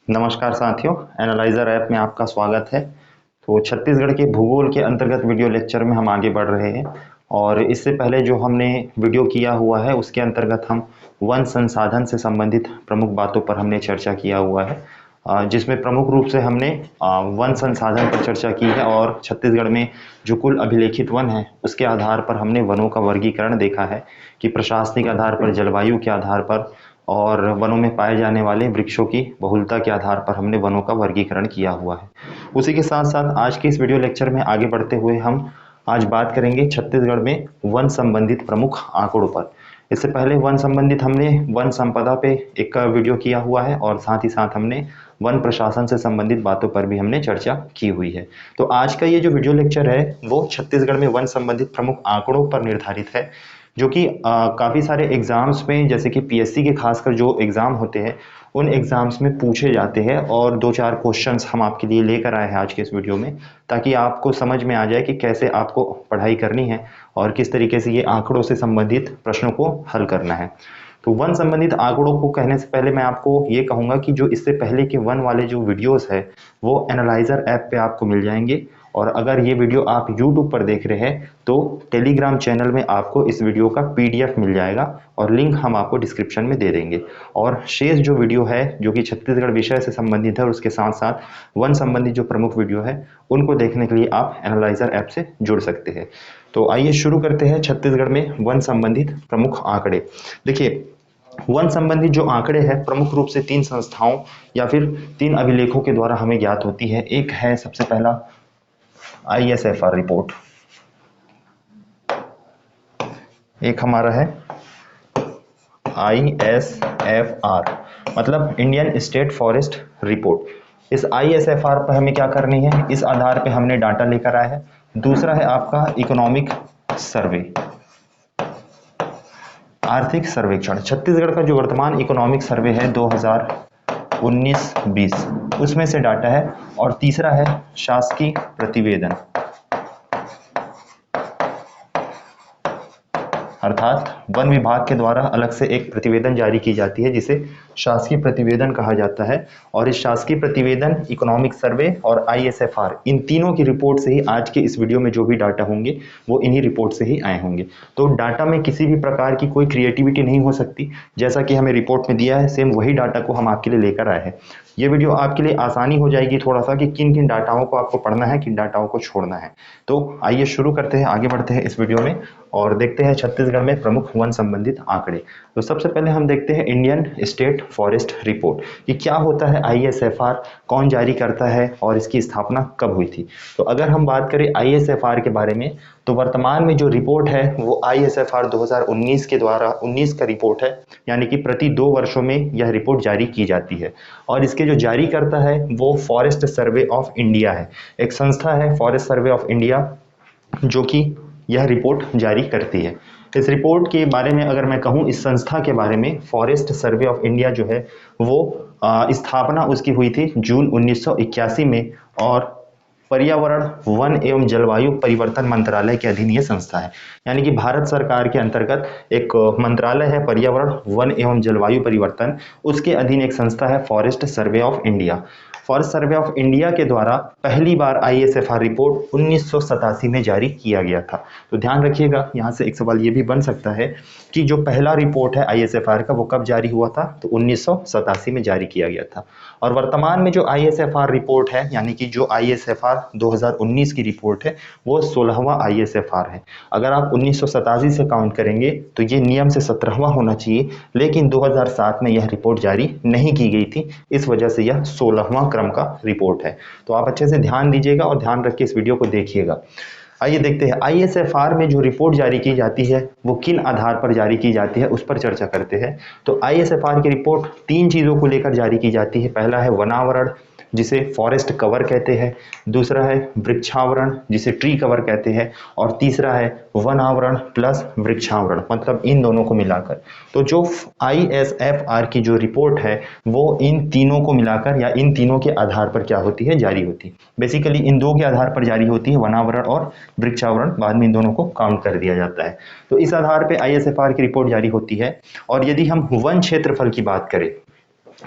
नमस्कार साथियों, analyser app में आपका स्वागत है। तो छत्तीसगढ़ के भूगोल के अंतर्गत वीडियो लेक्चर में हम आगे बढ़ रहे हैं और इससे पहले जो हमने वीडियो किया हुआ है उसके अंतर्गत हम वन संसाधन से संबंधित प्रमुख बातों पर हमने चर्चा किया हुआ है, जिसमें प्रमुख रूप से हमने वन संसाधन पर चर्चा की है और छत्तीसगढ़ में जो कुल अभिलेखित वन है उसके आधार पर हमने वनों का वर्गीकरण देखा है कि प्रशासनिक आधार पर, जलवायु के आधार पर और वनों में पाए जाने वाले वृक्षों की बहुलता के आधार पर हमने वनों का वर्गीकरण किया हुआ है। उसी के साथ साथ आज के इस वीडियो लेक्चर में आगे बढ़ते हुए हम आज बात करेंगे छत्तीसगढ़ में वन संबंधित प्रमुख आंकड़ों पर। इससे पहले वन संबंधित हमने वन संपदा पे एक वीडियो किया हुआ है और साथ ही साथ हमने वन प्रशासन से संबंधित बातों पर भी हमने चर्चा की हुई है। तो आज का ये जो वीडियो लेक्चर है वो छत्तीसगढ़ में वन संबंधित प्रमुख आंकड़ों पर निर्धारित है, जो कि काफ़ी सारे एग्जाम्स में, जैसे कि पीएससी के खासकर जो एग्ज़ाम होते हैं उन एग्ज़ाम्स में पूछे जाते हैं और दो चार क्वेश्चंस हम आपके लिए लेकर आए हैं आज के इस वीडियो में, ताकि आपको समझ में आ जाए कि कैसे आपको पढ़ाई करनी है और किस तरीके से ये आंकड़ों से संबंधित प्रश्नों को हल करना है। तो वन संबंधित आंकड़ों को कहने से पहले मैं आपको ये कहूँगा कि जो इससे पहले के वन वाले जो वीडियोस है वो एनालाइजर ऐप पे आपको मिल जाएंगे, और अगर ये वीडियो आप YouTube पर देख रहे हैं तो टेलीग्राम चैनल में आपको इस वीडियो का PDF मिल जाएगा और लिंक हम आपको डिस्क्रिप्शन में दे देंगे। और शेष जो वीडियो है जो कि छत्तीसगढ़ विषय से संबंधित है और उसके साथ साथ वन संबंधित जो प्रमुख वीडियो है उनको देखने के लिए आप एनालाइजर ऐप से जुड़ सकते हैं। तो आइए शुरू करते हैं छत्तीसगढ़ में वन संबंधित प्रमुख आंकड़े। देखिए, वन संबंधित जो आंकड़े हैं प्रमुख रूप से तीन संस्थाओं या फिर तीन अभिलेखों के द्वारा हमें ज्ञात होती है। एक है सबसे पहला ISFR रिपोर्ट, एक हमारा है ISFR मतलब इंडियन स्टेट फॉरेस्ट रिपोर्ट। इस ISFR पर हमें क्या करनी है, इस आधार पे हमने डाटा लेकर आए हैं। दूसरा है आपका इकोनॉमिक सर्वे, आर्थिक सर्वेक्षण। छत्तीसगढ़ का जो वर्तमान इकोनॉमिक सर्वे है 2019-20 उसमें से डाटा है। और तीसरा है शासकीय प्रतिवेदन, अर्थात वन विभाग के द्वारा अलग से एक प्रतिवेदन जारी की जाती है जिसे शासकीय प्रतिवेदन कहा जाता है। और इस शासकीय प्रतिवेदन, इकोनॉमिक सर्वे और ISFR, इन तीनों की रिपोर्ट से ही आज के इस वीडियो में जो भी डाटा होंगे वो इन्हीं रिपोर्ट से ही आए होंगे। तो डाटा में किसी भी प्रकार की कोई क्रिएटिविटी नहीं हो सकती, जैसा कि हमें रिपोर्ट में दिया है सेम वही डाटा को हम आपके लिए लेकर आए हैं। ये वीडियो आपके लिए आसानी हो जाएगी थोड़ा सा कि किन किन डाटाओं को आपको पढ़ना है, किन डाटाओं को छोड़ना है। तो आइए शुरू करते हैं, आगे बढ़ते हैं इस वीडियो में और देखते हैं छत्तीसगढ़ में प्रमुख वन संबंधित आंकड़े। तो सबसे पहले हम देखते हैं इंडियन स्टेट फॉरेस्ट रिपोर्ट कि क्या होता है ISFR, कौन जारी करता है और इसकी स्थापना कब हुई थी। तो अगर हम बात करें ISFR के बारे में तो वर्तमान में जो रिपोर्ट है वो ISFR 2019 के द्वारा 19 का रिपोर्ट है, यानी कि प्रति 2 वर्षों में यह रिपोर्ट जारी की जाती है। और इसके जो जारी करता है वो फॉरेस्ट सर्वे ऑफ इंडिया है, एक संस्था है फॉरेस्ट सर्वे ऑफ इंडिया जो कि यह रिपोर्ट जारी करती है। इस रिपोर्ट के बारे में अगर मैं कहूँ, इस संस्था के बारे में, फॉरेस्ट सर्वे ऑफ इंडिया जो है वो स्थापना उसकी हुई थी जून 1981 में और पर्यावरण, वन एवं जलवायु परिवर्तन मंत्रालय के अधीन ये संस्था है। यानी कि भारत सरकार के अंतर्गत एक मंत्रालय है पर्यावरण, वन एवं जलवायु परिवर्तन, उसके अधीन एक संस्था है forest survey of India. Forest survey of India के द्वारा पहली बार ISFR रिपोर्ट 1987 में जारी किया गया था। तो ध्यान रखिएगा, यहाँ से एक सवाल ये भी बन सकता है कि जो पहला रिपोर्ट है ISFR का वो कब जारी हुआ था, तो 1987 में जारी किया गया था। और वर्तमान में जो ISFR रिपोर्ट है, यानी कि जो ISFR 2019 की रिपोर्ट है वो 16वां ISFR है। अगर आप 1987 से काउंट करेंगे तो ये नियम से 17वां होना चाहिए, लेकिन 2007 में यह रिपोर्ट जारी नहीं की गई थी, इस वजह से यह 16वां क्रम का रिपोर्ट है। तो आप अच्छे से ध्यान दीजिएगा और ध्यान रख के इस वीडियो को देखिएगा। आइए देखते हैं ISFR में जो रिपोर्ट जारी की जाती है वो किन आधार पर जारी की जाती है, उस पर चर्चा करते हैं। तो ISFR की रिपोर्ट तीन चीज़ों को लेकर जारी की जाती है। पहला है वनावरण, जिसे फॉरेस्ट कवर कहते हैं। दूसरा है वृक्षावरण, जिसे ट्री कवर कहते हैं। और तीसरा है वनावरण प्लस वृक्षावरण, मतलब इन दोनों को मिलाकर। तो जो ISFR की जो रिपोर्ट है वो इन तीनों को मिलाकर या इन तीनों के आधार पर क्या होती है, जारी होती है। बेसिकली इन दो के आधार पर जारी होती है, वनावरण और वृक्षावरण, बाद में इन दोनों को काउंट कर दिया जाता है। तो इस आधार पर ISFR की रिपोर्ट जारी होती है। और यदि हम वन क्षेत्रफल की बात करें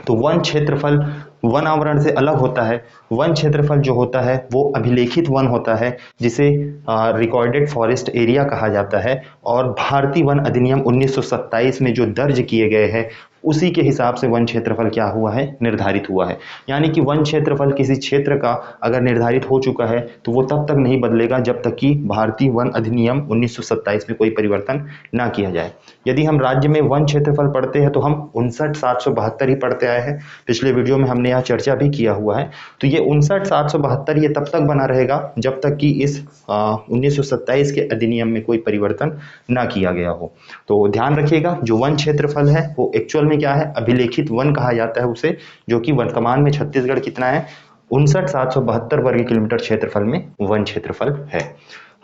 तो वन क्षेत्रफल वन आवरण से अलग होता है। वन क्षेत्रफल जो होता है वो अभिलेखित वन होता है, जिसे रिकॉर्डेड फॉरेस्ट एरिया कहा जाता है। और भारतीय वन अधिनियम 1927 में जो दर्ज किए गए हैं उसी के हिसाब से वन क्षेत्रफल क्या हुआ है, निर्धारित हुआ है। यानी कि वन क्षेत्रफल किसी क्षेत्र का अगर निर्धारित हो चुका है तो वो तब तक नहीं बदलेगा जब तक कि भारतीय वन अधिनियम 1927 में कोई परिवर्तन ना किया जाए। यदि हम राज्य में वन क्षेत्रफल पढ़ते हैं तो हम 59,772 ही पढ़ते आए हैं। पिछले वीडियो में हमने यहाँ चर्चा भी किया हुआ है। तो ये 59,772 ये तब तक बना रहेगा जब तक कि इस 1927 के अधिनियम में कोई परिवर्तन ना किया गया हो। तो ध्यान रखिएगा, जो वन क्षेत्रफल है वो एक्चुअल में क्या है, अभिलेखित वन कहा जाता है उसे, जो कि वर्तमान में छत्तीसगढ़ कितना है, 59,772 वर्ग किलोमीटर क्षेत्रफल में वन क्षेत्रफल है।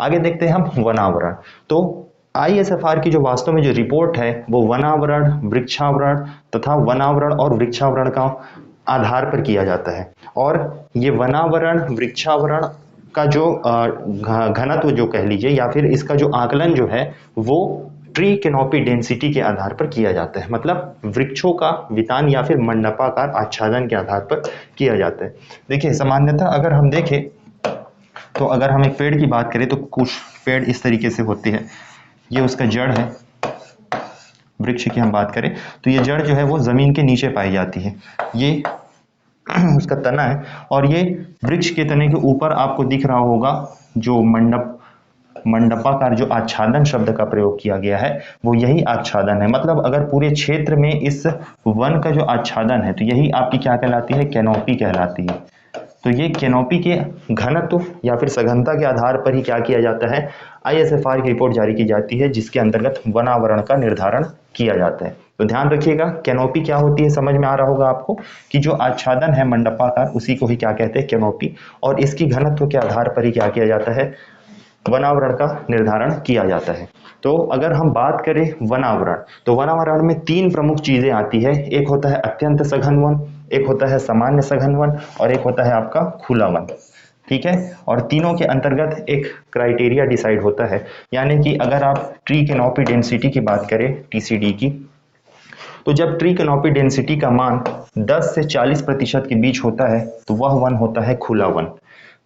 आगे देखते हैं हम वनावरण। तो ISFR की जो वास्तव में जो रिपोर्ट है वो वनावरण, वृक्षावरण तथा वनावरण और वृक्षावरण का आधार पर किया जाता है। और ये वनावरण वृक्षावरण का जो घनत्व जो कह लीजिए या फिर इसका जो आकलन जो है वो ट्री कैनोपी डेंसिटी के आधार पर किया जाता है। मतलब वृक्षों का वितान या फिर मंडपाकार आच्छादन के आधार पर किया जाता है। देखिए सामान्यतः अगर हम देखें तो अगर हम एक पेड़ की बात करें तो कुछ पेड़ इस तरीके से होते हैं। ये उसका जड़ है। वृक्ष की हम बात करें तो ये जड़ जो है वो जमीन के नीचे पाई जाती है। ये उसका तना है और ये वृक्ष के तने के ऊपर आपको दिख रहा होगा जो मंडपाकार जो आच्छादन शब्द का प्रयोग किया गया है वो यही आच्छादन है। मतलब अगर पूरे क्षेत्र में इस वन का जो आच्छादन है तो यही आपकी क्या कहलाती है, कैनोपी कहलाती है। तो ये कैनोपी के घनत्व या फिर सघनता के आधार पर ही क्या किया जाता है, ISFR की रिपोर्ट जारी की जाती है जिसके अंतर्गत वनावरण का निर्धारण किया जाता है। तो ध्यान रखिएगा, कैनोपी क्या होती है समझ में आ रहा होगा आपको कि जो आच्छादन है मंडपाकार उसी को ही क्या कहते हैं, कैनोपी। और इसकी घनत्व के आधार पर ही क्या किया जाता है, वनावरण का निर्धारण किया जाता है। तो अगर हम बात करें वनावरण, तो वनावरण में तीन प्रमुख चीजें आती है। एक होता है अत्यंत सघन वन, एक होता है सामान्य सघन वन और एक होता है आपका खुला वन। ठीक है, और तीनों के अंतर्गत एक क्राइटेरिया डिसाइड होता है। यानी कि अगर आप ट्री कैनोपी डेंसिटी की बात करें, TCD की, तो जब ट्री कैनोपी डेंसिटी का मान 10 से 40% के बीच होता है तो वह वन होता है खुला वन।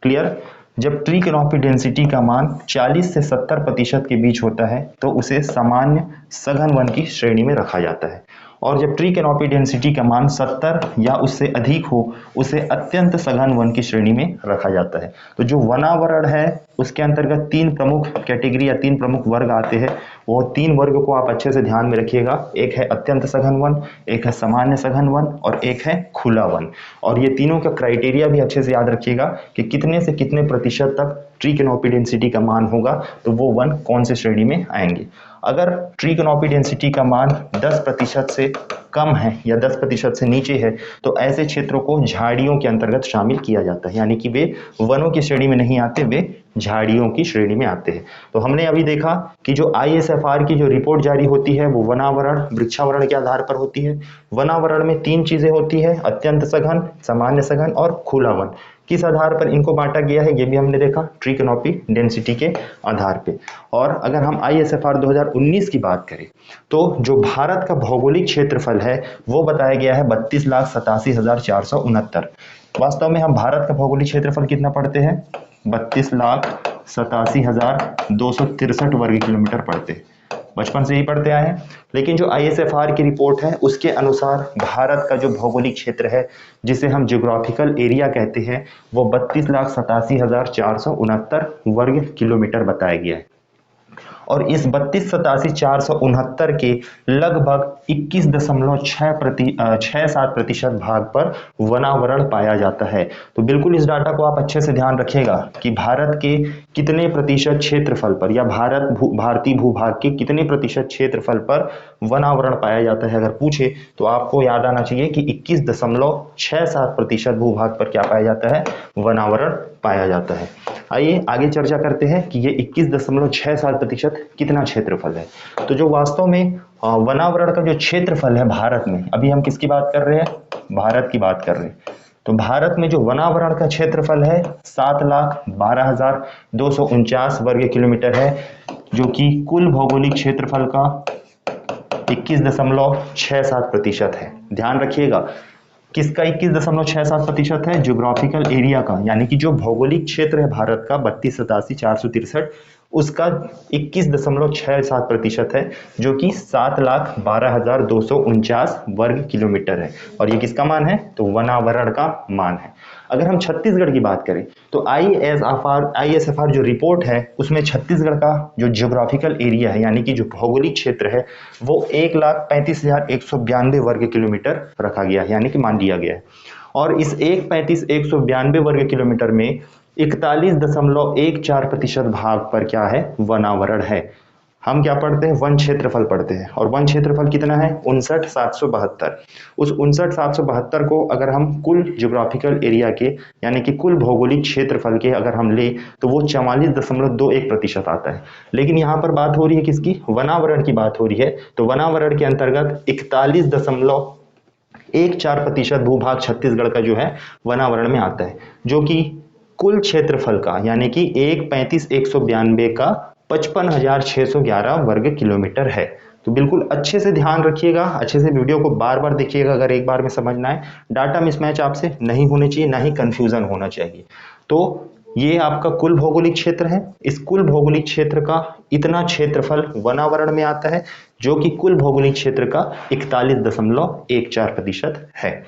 क्लियर। जब ट्री कैनोपी डेंसिटी का मान 40 से 70% के बीच होता है तो उसे सामान्य सघन वन की श्रेणी में रखा जाता है। और जब ट्री कैनोपी डेंसिटी का मान 70 या उससे अधिक हो उसे अत्यंत सघन वन की श्रेणी में रखा जाता है। तो जो वनावरण है उसके अंतर्गत तीन प्रमुख कैटेगरी या तीन प्रमुख वर्ग आते हैं। वो तीन वर्ग को आप अच्छे से ध्यान में रखिएगा। एक है अत्यंत सघन वन, एक है सामान्य सघन वन और एक है खुला वन। और ये तीनों का क्राइटेरिया भी अच्छे से याद रखिएगा कि कितने से कितने प्रतिशत तक ट्री कैनोपी डेंसिटी का मान होगा तो वो वन कौन से श्रेणी में आएंगे। अगर ट्री कैनोपी डेंसिटी का मान 10% से कम है या 10% से नीचे है तो ऐसे क्षेत्रों को झाड़ियों के अंतर्गत शामिल किया जाता है। यानी कि वे वनों की श्रेणी में नहीं आते, वे झाड़ियों की श्रेणी में आते हैं। तो हमने अभी देखा कि जो ISFR की जो रिपोर्ट जारी होती है वो वनावरण वृक्षावरण के आधार पर होती है। वनावरण में तीन चीजें होती है, अत्यंत सघन, सामान्य सघन और खुला वन। किस आधार पर इनको बांटा गया है ये भी हमने देखा, ट्री कैनोपी डेंसिटी के आधार पे। और अगर हम ISFR 2019 की बात करें तो जो भारत का भौगोलिक क्षेत्रफल है वो बताया गया है 32,87,469। वास्तव में हम भारत का भौगोलिक क्षेत्रफल कितना पढ़ते हैं, 32,87,263 वर्ग किलोमीटर पढ़ते हैं, बचपन से ही पढ़ते आए हैं। लेकिन जो ISFR की रिपोर्ट है उसके अनुसार भारत का जो भौगोलिक क्षेत्र है जिसे हम ज्योग्राफिकल एरिया कहते हैं वो 32,87,469 वर्ग किलोमीटर बताया गया है। और इस 32,87,469 के लगभग 21.67% भाग पर वनावरण पाया जाता है। तो बिल्कुल इस डाटा को आप अच्छे से ध्यान रखिएगा कि भारत के कितने प्रतिशत क्षेत्रफल पर या भारतीय भूभाग के कितने प्रतिशत क्षेत्रफल पर वनावरण पाया जाता है। अगर पूछे तो आपको याद आना चाहिए कि 21.67% भूभाग पर क्या पाया जाता है, वनावरण पाया जाता है। आइए आगे चर्चा करते हैं कि ये 21.67% कितना क्षेत्रफल है। तो जो वास्तव में वनावरण का जो क्षेत्रफल है भारत में, अभी हम किसकी बात कर रहे हैं, भारत की बात कर रहे हैं। तो भारत में जो वनावरण का क्षेत्रफल है 7,12,249 वर्ग किलोमीटर है, जो कि कुल भौगोलिक क्षेत्रफल का 21.67% है। ध्यान रखिएगा किसका 21.67% है? ज्योग्राफिकल एरिया का, यानी कि जो भौगोलिक क्षेत्र है भारत का 32,87,463, उसका 21.67% है, जो कि 7,12,249 वर्ग किलोमीटर है। और ये किसका मान है? तो वनावरण का मान है। अगर हम छत्तीसगढ़ की बात करें तो ISFR जो रिपोर्ट है उसमें छत्तीसगढ़ का जो ज्योग्राफिकल एरिया है, यानी कि जो भौगोलिक क्षेत्र है, वो 1,35,192 वर्ग किलोमीटर रखा गया है, यानी कि मान लिया गया है। और इस 1,35,192 वर्ग किलोमीटर में 41.14% भाग पर क्या है? वनावरण है। हम क्या पढ़ते हैं? वन क्षेत्रफल पढ़ते हैं, और वन क्षेत्रफल कितना है? 59,772। उस 59,772 को अगर हम कुल ज्योग्राफिकल एरिया के, यानी कि कुल भौगोलिक क्षेत्रफल के अगर हम ले, तो वो 44.21% आता है। लेकिन यहाँ पर बात हो रही है किसकी? वनावरण की बात हो रही है। तो वनावरण के अंतर्गत 41.14% भूभाग छत्तीसगढ़ का जो है वनावरण में आता है, जो कि कुल क्षेत्रफल का, यानी कि 1,35,192 का 55,611 वर्ग किलोमीटर है। तो बिल्कुल अच्छे से ध्यान रखिएगा, अच्छे से वीडियो को बार बार देखिएगा अगर एक बार में समझना है। डाटा मिसमैच आपसे नहीं होने चाहिए, ना ही कंफ्यूजन होना चाहिए। तो ये आपका कुल भौगोलिक क्षेत्र है। इस कुल भौगोलिक क्षेत्र का इतना क्षेत्रफल वनावरण में आता है, जो कि कुल भौगोलिक क्षेत्र का 41.14% है।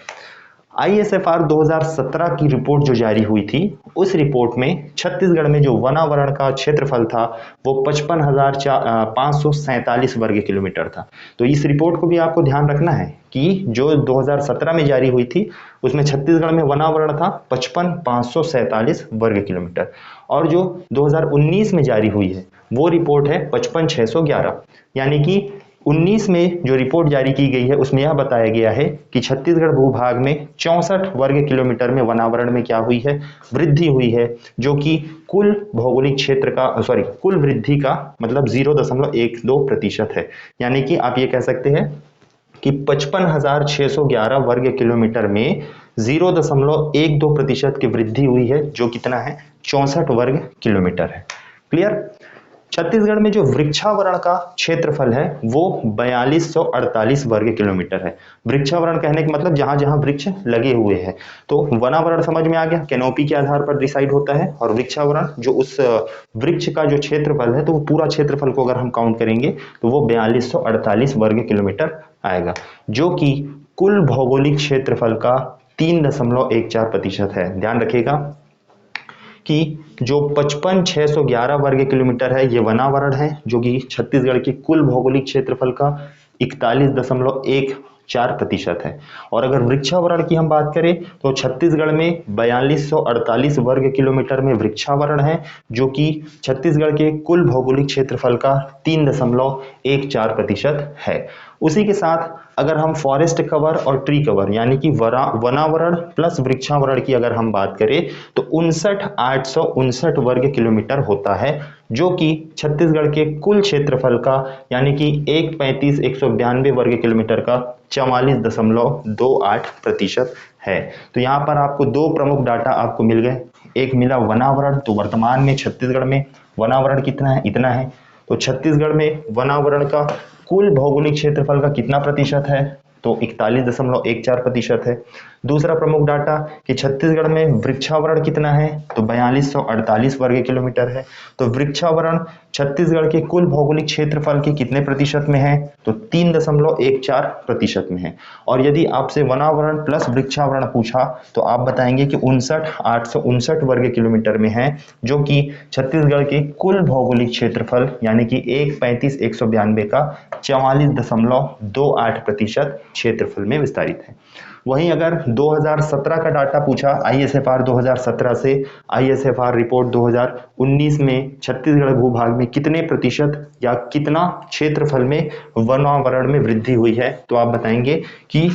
ISFR 2017 की रिपोर्ट जो जारी हुई थी, उस रिपोर्ट में छत्तीसगढ़ में जो वनावरण का क्षेत्रफल था वो 55,547 वर्ग किलोमीटर था। तो इस रिपोर्ट को भी आपको ध्यान रखना है कि जो 2017 में जारी हुई थी उसमें छत्तीसगढ़ में वनावरण था 55,547 वर्ग किलोमीटर, और जो 2019 में जारी हुई है वो रिपोर्ट है 55,611। यानी कि 19 में जो रिपोर्ट जारी की गई है उसमें यह बताया गया है कि छत्तीसगढ़ भूभाग में 64 वर्ग किलोमीटर में वनावरण में क्या हुई है? वृद्धि हुई है, जो कि कुल भौगोलिक क्षेत्र का कुल वृद्धि का मतलब 0.12% है। यानी कि आप ये कह सकते हैं कि 55,611 वर्ग किलोमीटर में 0.12% की वृद्धि हुई है, जो कितना है? 64 वर्ग किलोमीटर है। क्लियर? छत्तीसगढ़ में जो वृक्षावरण का क्षेत्रफल है वो 4248 वर्ग किलोमीटर है। वृक्षावरण कहने का मतलब जहां जहां वृक्ष लगे हुए हैं। तो वनावरण समझ में आ गया, कैनोपी के आधार पर डिसाइड होता है, और वृक्षावरण जो उस वृक्ष का जो क्षेत्रफल है, तो वो पूरा क्षेत्रफल को अगर हम काउंट करेंगे तो वो 4248 वर्ग किलोमीटर आएगा, जो कि कुल भौगोलिक क्षेत्रफल का 3.14% है। ध्यान रखिएगा कि जो 55,611 वर्ग किलोमीटर है ये वनावरण है, जो कि छत्तीसगढ़ के कुल भौगोलिक क्षेत्रफल का 41.14% है। और अगर वृक्षावरण की हम बात करें तो छत्तीसगढ़ में 4248 वर्ग किलोमीटर में वृक्षावरण है, जो कि छत्तीसगढ़ के कुल भौगोलिक क्षेत्रफल का 3.14% है। उसी के साथ अगर हम फॉरेस्ट कवर और ट्री कवर, यानी कि वनावरण प्लस वृक्षावरण की अगर हम बात करें तो 59,859 वर्ग किलोमीटर होता है, जो कि छत्तीसगढ़ के कुल क्षेत्रफल का, यानी कि 1,35,192 वर्ग किलोमीटर का 44.28% है। तो यहाँ पर आपको दो प्रमुख डाटा आपको मिल गए। एक मिला वनावरण, तो वर्तमान में छत्तीसगढ़ में वनावरण कितना है? इतना है। तो छत्तीसगढ़ में वनावरण का कुल भौगोलिक क्षेत्रफल का कितना प्रतिशत है? तो 41.14% है। दूसरा प्रमुख डाटा कि छत्तीसगढ़ में वृक्षावरण कितना है? तो 4248 वर्ग किलोमीटर है। तो वृक्षावरण छत्तीसगढ़ के कुल भौगोलिक क्षेत्रफल के कितने प्रतिशत में है? तो 3.14% में है। और यदि आपसे वनावरण प्लस वृक्षावरण पूछा तो आप बताएंगे कि 59,859 वर्ग किलोमीटर में है, जो कि छत्तीसगढ़ के कुल भौगोलिक क्षेत्रफल, यानी कि 1,35,192 का 44.28% क्षेत्रफल में विस्तारित है। वहीं अगर 2017 का डाटा पूछा ISFR 2017 से, ISFR रिपोर्ट 2019 में छत्तीसगढ़ भूभाग में कितने प्रतिशत या कितना क्षेत्रफल में वनावरण में वृद्धि हुई है, तो आप बताएंगे कि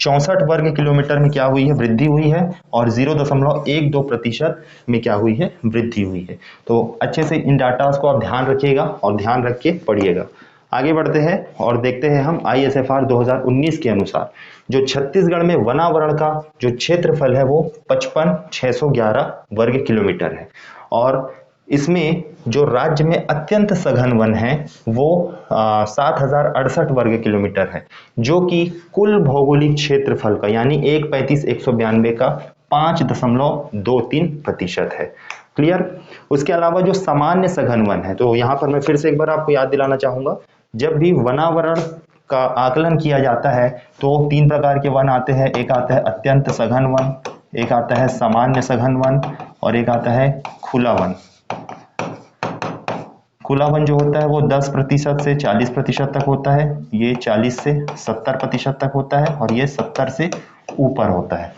64 वर्ग किलोमीटर में क्या हुई है? वृद्धि हुई है, और 0.12% में क्या हुई है? वृद्धि हुई है। तो अच्छे से इन डाटास को आप ध्यान रखिएगा और ध्यान रख के पढ़िएगा। आगे बढ़ते हैं और देखते हैं हम ISFR 2019 के अनुसार जो छत्तीसगढ़ में वनावरण का जो क्षेत्रफल है वो 55,611 वर्ग किलोमीटर है। और इसमें जो राज्य में अत्यंत सघन वन है वो 7068 वर्ग किलोमीटर है, जो कि कुल भौगोलिक क्षेत्रफल का यानी 135,192 का 5.23% है। क्लियर। उसके अलावा जो सामान्य सघन वन है, तो यहाँ पर मैं फिर से एक बार आपको याद दिलाना चाहूंगा, जब भी वनावरण का आकलन किया जाता है तो 3 प्रकार के वन आते हैं। एक आता है अत्यंत सघन वन, एक आता है सामान्य सघन वन और एक आता है खुला वन। खुला वन जो होता है वो 10% से 40% तक होता है, ये 40 से 70% तक होता है और ये 70 से ऊपर होता है।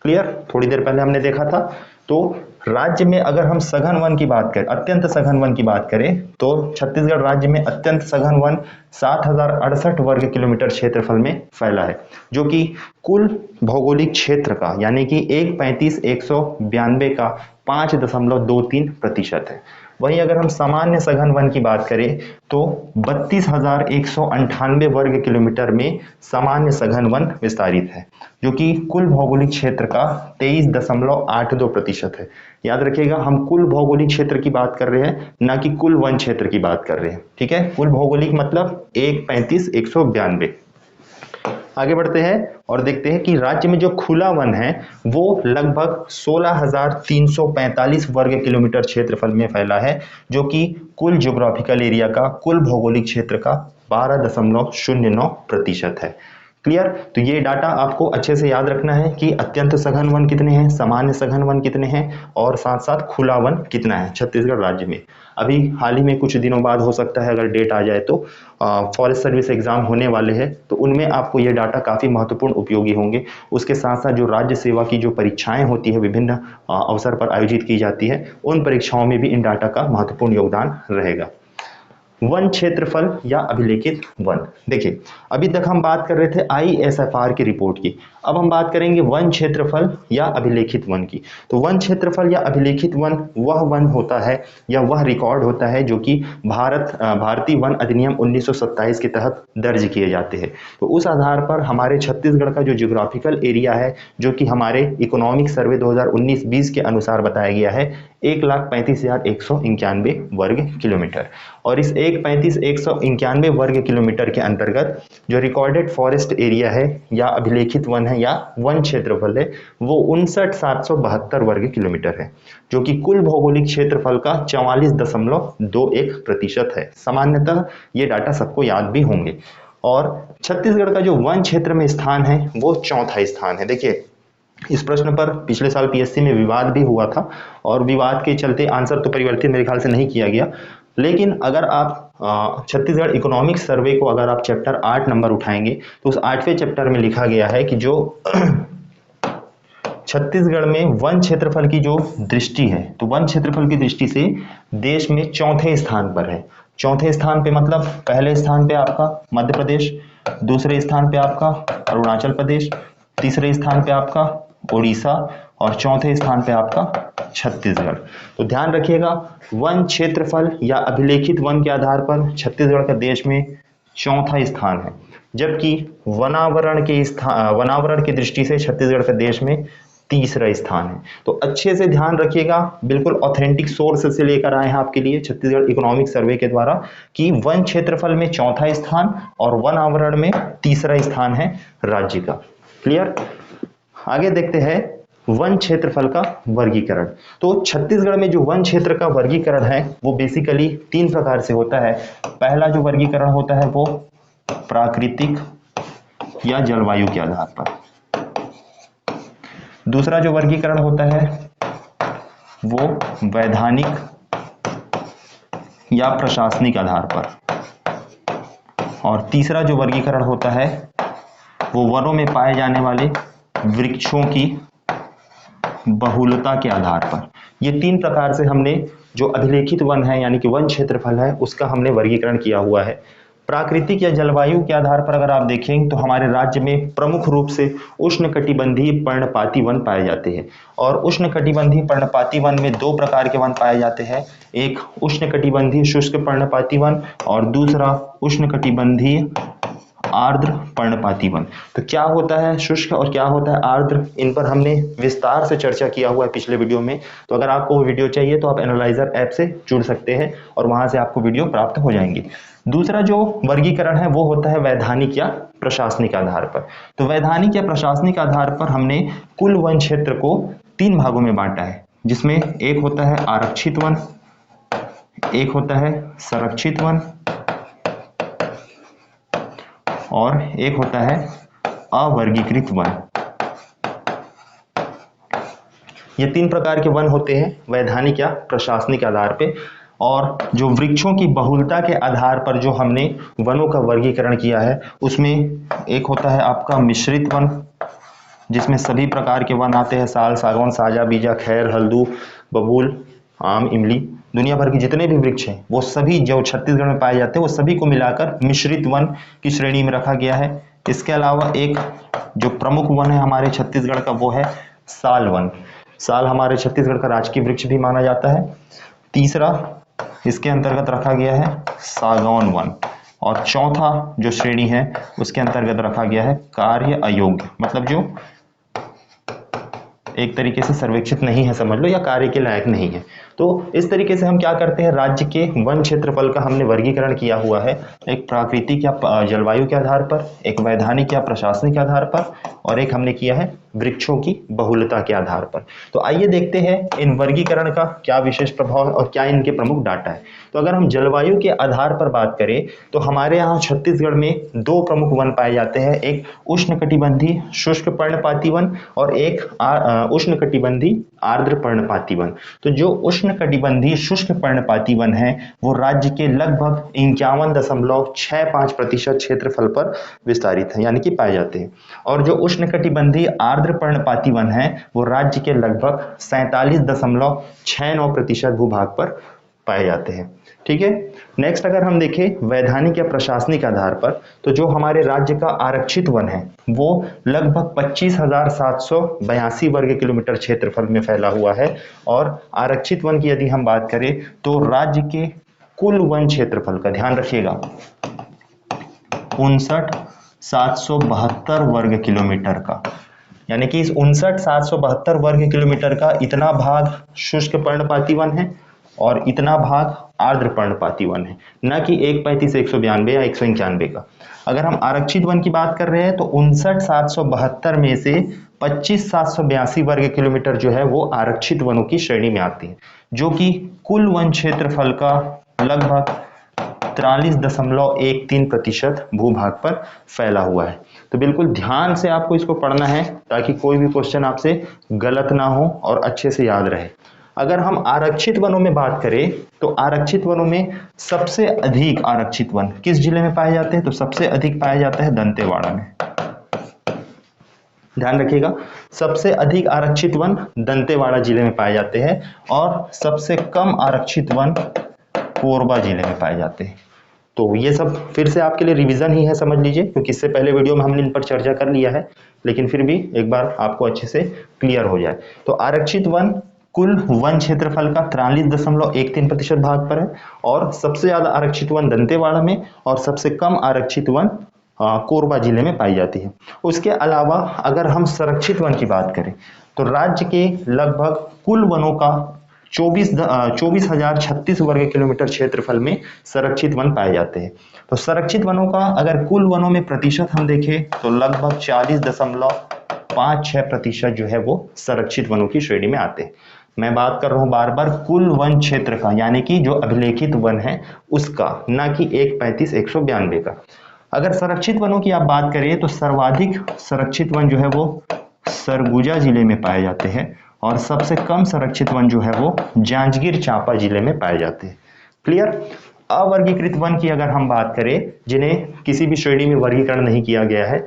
क्लियर। थोड़ी देर पहले हमने देखा था। तो राज्य में अगर हम सघन वन की बात करें, अत्यंत सघन वन की बात करें, तो छत्तीसगढ़ राज्य में अत्यंत सघन वन 7068 वर्ग किलोमीटर क्षेत्रफल में फैला है, जो कि कुल भौगोलिक क्षेत्र का यानी कि 135,192 का 5.23% है। वहीं अगर हम सामान्य सघन वन की बात करें तो 32,198 वर्ग किलोमीटर में सामान्य सघन वन विस्तारित है, जो कि कुल भौगोलिक क्षेत्र का 23.82% है। याद रखिएगा, हम कुल भौगोलिक क्षेत्र की बात कर रहे हैं, ना कि कुल वन क्षेत्र की बात कर रहे हैं। ठीक है, कुल भौगोलिक मतलब 135,192। आगे बढ़ते हैं और देखते हैं कि राज्य में जो खुला वन है वो लगभग 16,345 वर्ग किलोमीटर क्षेत्रफल में फैला है, जो कि कुल ज्योग्राफिकल एरिया का, कुल भौगोलिक क्षेत्र का 12.09% है। क्लियर। तो ये डाटा आपको अच्छे से याद रखना है कि अत्यंत सघन वन कितने हैं, सामान्य सघन वन कितने हैं और साथ साथ खुला वन कितना है छत्तीसगढ़ राज्य में। अभी हाल ही में कुछ दिनों बाद हो सकता है, अगर डेट आ जाए तो फॉरेस्ट सर्विस एग्जाम होने वाले हैं, तो उनमें आपको ये डाटा काफ़ी महत्वपूर्ण उपयोगी होंगे। उसके साथ साथ जो राज्य सेवा की जो परीक्षाएं होती है, विभिन्न अवसर पर आयोजित की जाती है, उन परीक्षाओं में भी इन डाटा का महत्वपूर्ण योगदान रहेगा। वन क्षेत्रफल या अभिलेखित वन। देखिए, अभी तक हम बात कर रहे थे ISFR की रिपोर्ट की, अब हम बात करेंगे वन क्षेत्रफल या अभिलेखित वन की। तो वन क्षेत्रफल या अभिलेखित वन वह वन होता है या वह रिकॉर्ड होता है जो कि भारतीय वन अधिनियम 1927 के तहत दर्ज किए जाते हैं। तो उस आधार पर हमारे छत्तीसगढ़ का जो ज्योग्राफिकल एरिया है, जो कि हमारे इकोनॉमिक सर्वे 2019-20 के अनुसार बताया गया है, 1,35,191 वर्ग किलोमीटर। और इस 1,35,191 वर्ग किलोमीटर के अंतर्गत जो रिकॉर्डेड फॉरेस्ट एरिया है या अभिलेखित वन है या वन क्षेत्रफल है वो 59,772 वर्ग किलोमीटर है, जो कि कुल भौगोलिक क्षेत्रफल का 44.21% है। सामान्यतः ये डाटा सबको याद भी होंगे। और छत्तीसगढ़ का जो वन क्षेत्र में स्थान है वो चौथा स्थान है। देखिए, इस प्रश्न पर पिछले साल PSC में विवाद भी हुआ था और विवाद के चलते आंसर तो परिवर्तित मेरे ख्याल से नहीं किया गया, लेकिन अगर आप छत्तीसगढ़ इकोनॉमिक सर्वे को अगर आप चैप्टर 8 नंबर उठाएंगे तो उस 8वें चैप्टर में लिखा गया है कि जो छत्तीसगढ़ में वन क्षेत्रफल की जो दृष्टि है, तो वन क्षेत्रफल की दृष्टि से देश में चौथे स्थान पर है। चौथे स्थान पे मतलब पहले स्थान पे आपका मध्य प्रदेश, दूसरे स्थान पे आपका अरुणाचल प्रदेश, तीसरे स्थान पे आपका उड़ीसा और चौथे स्थान पे आपका छत्तीसगढ़। तो ध्यान रखिएगा, वन क्षेत्रफल या अभिलेखित वन के आधार पर छत्तीसगढ़ का देश में चौथा स्थान है, जबकि वनावरण की दृष्टि से छत्तीसगढ़ का देश में तीसरा स्थान है। तो अच्छे से ध्यान रखिएगा, बिल्कुल ऑथेंटिक सोर्स से लेकर आए हैं आपके लिए छत्तीसगढ़ इकोनॉमिक सर्वे के द्वारा, कि वन क्षेत्रफल में चौथा स्थान और वन आवरण में तीसरा स्थान है राज्य का। क्लियर। आगे देखते हैं वन क्षेत्रफल का वर्गीकरण। तो छत्तीसगढ़ में जो वन क्षेत्र का वर्गीकरण है वो बेसिकली 3 प्रकार से होता है। पहला जो वर्गीकरण होता है वो प्राकृतिक या जलवायु के आधार पर, दूसरा जो वर्गीकरण होता है वो वैधानिक या प्रशासनिक आधार पर, और तीसरा जो वर्गीकरण होता है वो वनों में पाए जाने वाले वृक्षों की बहुलता के आधार पर। ये 3 प्रकार से हमने जो अभिलेखित वन है यानी कि वन क्षेत्रफल है उसका हमने वर्गीकरण किया हुआ है। प्राकृतिक या जलवायु के आधार पर अगर आप देखें तो हमारे राज्य में प्रमुख रूप से उष्णकटिबंधीय पर्णपाती वन पाए जाते हैं, और उष्णकटिबंधीय पर्णपाती वन में 2 प्रकार के वन पाए जाते हैं, एक उष्णकटिबंधीय शुष्क पर्णपाती वन और दूसरा उष्णकटिबंधीय आर्द्र पर्णपाती वन। तो क्या होता है शुष्क और क्या होता है आर्द्र, इन पर हमने विस्तार से चर्चा किया हुआ है पिछले वीडियो में। तो अगर आपको वो वीडियो चाहिए तो आप एनालाइजर ऐप से जुड़ सकते हैं और वहां से आपको वीडियो प्राप्त हो जाएंगी। दूसरा जो वर्गीकरण है वो होता है वैधानिक या प्रशासनिक आधार पर। तो वैधानिक या प्रशासनिक आधार पर हमने कुल वन क्षेत्र को 3 भागों में बांटा है, जिसमें एक होता है आरक्षित वन, एक होता है संरक्षित वन और एक होता है अवर्गीकृत वन। ये 3 प्रकार के वन होते हैं वैधानिक या प्रशासनिक आधार पे। और जो वृक्षों की बहुलता के आधार पर जो हमने वनों का वर्गीकरण किया है उसमें एक होता है आपका मिश्रित वन, जिसमें सभी प्रकार के वन आते हैं, साल, सागौन, साजा, बीजा, खैर, हल्दू, बबूल, आम, इमली, दुनिया भर के जितने भी वृक्ष हैं वो सभी जो छत्तीसगढ़ में पाए जाते हैं वो सभी को मिलाकर मिश्रित वन की श्रेणी में रखा गया है। इसके अलावा एक जो प्रमुख वन है हमारे छत्तीसगढ़ का वो है साल वन। साल हमारे छत्तीसगढ़ का राजकीय वृक्ष भी माना जाता है। तीसरा इसके अंतर्गत रखा गया है सागौन वन और चौथा जो श्रेणी है उसके अंतर्गत रखा गया है कार्य अयोग्य, मतलब जो एक तरीके से सर्वेक्षित नहीं है समझ लो, या कार्य के लायक नहीं है। तो इस तरीके से हम क्या करते हैं, राज्य के वन क्षेत्रफल का हमने वर्गीकरण किया हुआ है, एक प्राकृतिक या जलवायु के आधार पर, एक वैधानिक या प्रशासनिक आधार पर और एक हमने किया है वृक्षों की बहुलता के आधार पर। तो आइए देखते हैं इन वर्गीकरण का क्या विशेष प्रभाव और क्या इनके प्रमुख डाटा है। तो अगर हम जलवायु के आधार पर बात करें तो हमारे यहाँ छत्तीसगढ़ में 2 प्रमुख वन पाए जाते हैं, एक उष्णकटिबंधीय शुष्क पर्णपाती वन और एक उष्णकटिबंधीय आर्द्र पर्णपाती वन। तो जो उष्णकटिबंधीय शुष्क पर्णपाती वन है वो राज्य के लगभग 51.65% क्षेत्रफल पर विस्तारित है, यानी कि पाए जाते हैं। और जो उष्णकटिबंधीय आर्द्र पर्णपाती वन है वो राज्य के लगभग 47.69% भूभाग पर पाए जाते हैं। ठीक है, नेक्स्ट अगर हम देखें वैधानिक या प्रशासनिक आधार पर तो जो हमारे राज्य का आरक्षित वन है वो लगभग 25,782 वर्ग किलोमीटर क्षेत्रफल में फैला हुआ है। और आरक्षित वन की यदि हम बात करें तो राज्य के कुल वन क्षेत्रफल का ध्यान रखिएगा 59,772 वर्ग किलोमीटर का, यानी कि इस 59,772 वर्ग किलोमीटर का इतना भाग शुष्क पर्णपाती वन है और इतना भाग आर्द्र पर्णपाती वन है, न कि 135, 192 या 191 का। अगर हम आरक्षित वन की बात कर रहे हैं तो 59,772 में से 25,782 वर्ग किलोमीटर जो है वो आरक्षित वनों की श्रेणी में आती है, जो कि कुल वन क्षेत्रफल का लगभग 43.13% भूभाग पर फैला हुआ है। तो बिल्कुल ध्यान से आपको इसको पढ़ना है ताकि कोई भी क्वेश्चन आपसे गलत ना हो और अच्छे से याद रहे। अगर हम आरक्षित वनों में बात करें तो आरक्षित वनों में सबसे अधिक आरक्षित वन किस जिले में पाए जाते हैं, तो सबसे अधिक पाया जाता है दंतेवाड़ा में। ध्यान रखिएगा, सबसे अधिक आरक्षित वन दंतेवाड़ा जिले में पाए जाते हैं और सबसे कम आरक्षित वन कोरबा जिले में पाए जाते हैं। तो ये सब फिर से आपके लिए रिवीजन ही है, समझ लीजिए, क्योंकि इससे पहले वीडियो में हमने इन पर चर्चा कर लिया है, लेकिन फिर भी एक बार आपको अच्छे से क्लियर हो जाए। तो आरक्षित वन कुल वन क्षेत्रफल का 43.13% भाग पर है और सबसे ज्यादा आरक्षित वन दंतेवाड़ा में और सबसे कम आरक्षित वन कोरबा जिले में पाई जाती है। उसके अलावा अगर हम संरक्षित वन की बात करें तो राज्य के लगभग कुल वनों का 24,036 वर्ग किलोमीटर क्षेत्रफल में संरक्षित वन पाए जाते हैं। तो संरक्षित वनों का अगर कुल वनों में प्रतिशत हम देखें तो लगभग 40.56% जो है वो संरक्षित वनों की श्रेणी में आते हैं। मैं बात कर रहा हूं बार बार कुल वन क्षेत्र का, यानी कि जो अभिलेखित वन है उसका, ना कि 135, 192 का। अगर संरक्षित वनों की आप बात करें तो सर्वाधिक संरक्षित वन जो है वो सरगुजा जिले में पाए जाते हैं और सबसे कम संरक्षित वन जो है वो जांजगीर चांपा जिले में पाए जाते हैं। क्लियर। अवर्गीकृत वन की अगर हम बात करें जिन्हें किसी भी श्रेणी में वर्गीकरण नहीं किया गया है,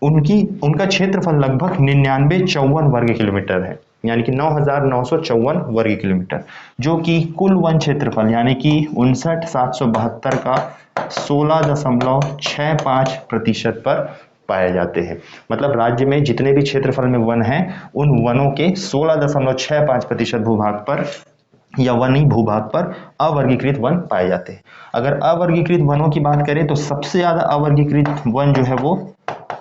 उनका क्षेत्रफल लगभग 9954 वर्ग किलोमीटर है, यानी कि 9,954 वर्ग किलोमीटर, जो कि कुल वन क्षेत्रफल यानी कि 59,772 का 16.65% पर पाए जाते हैं। मतलब राज्य में जितने भी क्षेत्रफल में वन हैं उन वनों के 16.65% भूभाग पर या वनी भूभाग पर अवर्गीकृत वन पाए जाते हैं। अगर अवर्गीकृत वनों की बात करें तो सबसे ज्यादा अवर्गीकृत वन जो है वो